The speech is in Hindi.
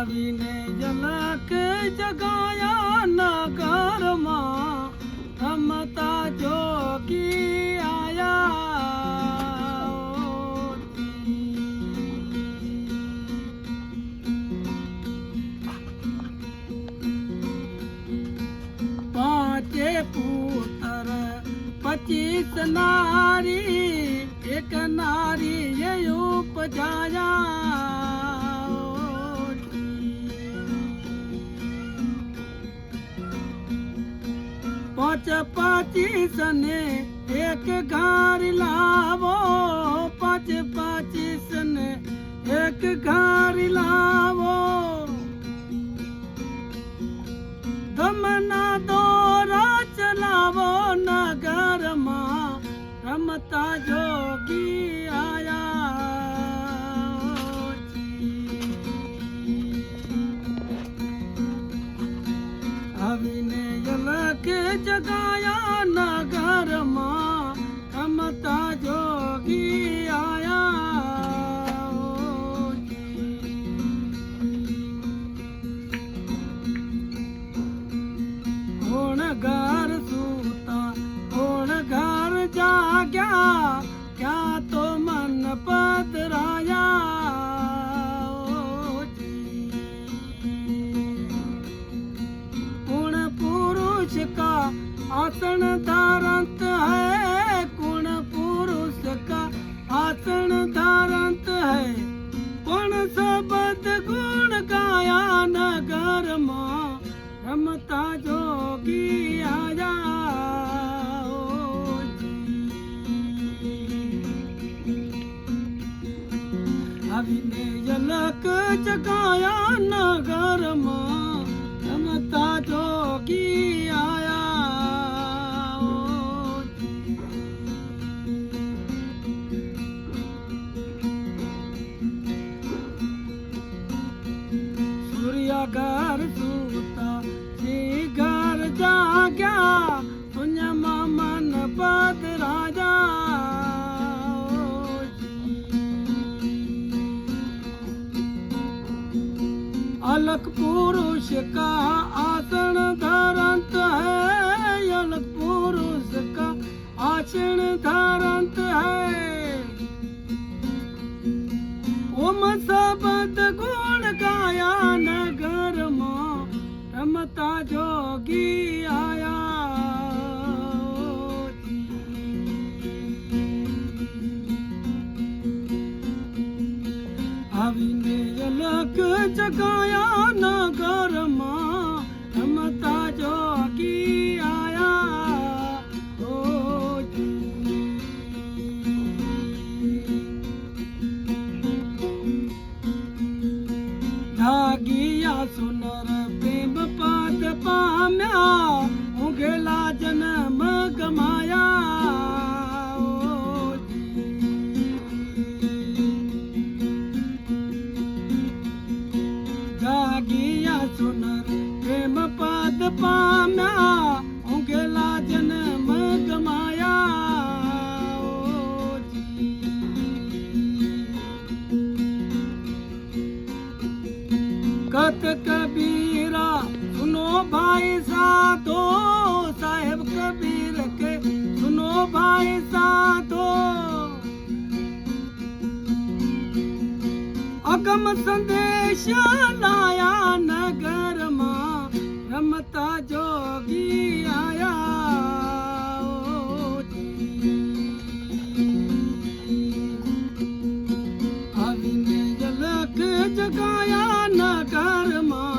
આવીને ઝલક જગાયા નગરમાં રમતા જોગી આયા પાંચે પુત્ર 25 નારી એક નારી એ ઉપજાયા પાંચ 25 ને એક ઘર લાવો 5 25 ને એક ઘર લાવો ધમના દોરા ચલાવો નગરમાં રમતા જોગી આયા આવીને ઝલક જગાયા નગરમાં રમતા જોગી આયા કોણ ઘર સૂતા કોણ ઘર જાગ્યા ક્યાં તો મન પધરાયા કોણ પુરુષ કા आसन धारंत है गुण पुरुष का आसन धारंत है पण सबद गुण गाया नगर में रमता जोगी आया आवीने झलक जगाया नगर में रमता जोगी आया घर सूता जी घर जाग्या पुण्यमा मन पद राजा अलग पुरुष का आसन धारंत है अलग पुरुष का आसन धारंत है ओम सबद गुण गाया नगर में रमता जोगी आया आवीने झलक जगाया नगर में रमता जोगी आया जागिया सुनर प्रेम पद पाम्या उगेला जन्म गमाया जागिया सुनर प्रेम पद पाम्या उगेला जन्म गमाया कत कबीरा सुनो भाई साधो साहेब कबीर के सुनो भाई साधो अगम संदेश लाया नगर में रमता जोगी आया आवीने झलक जगाया नगर में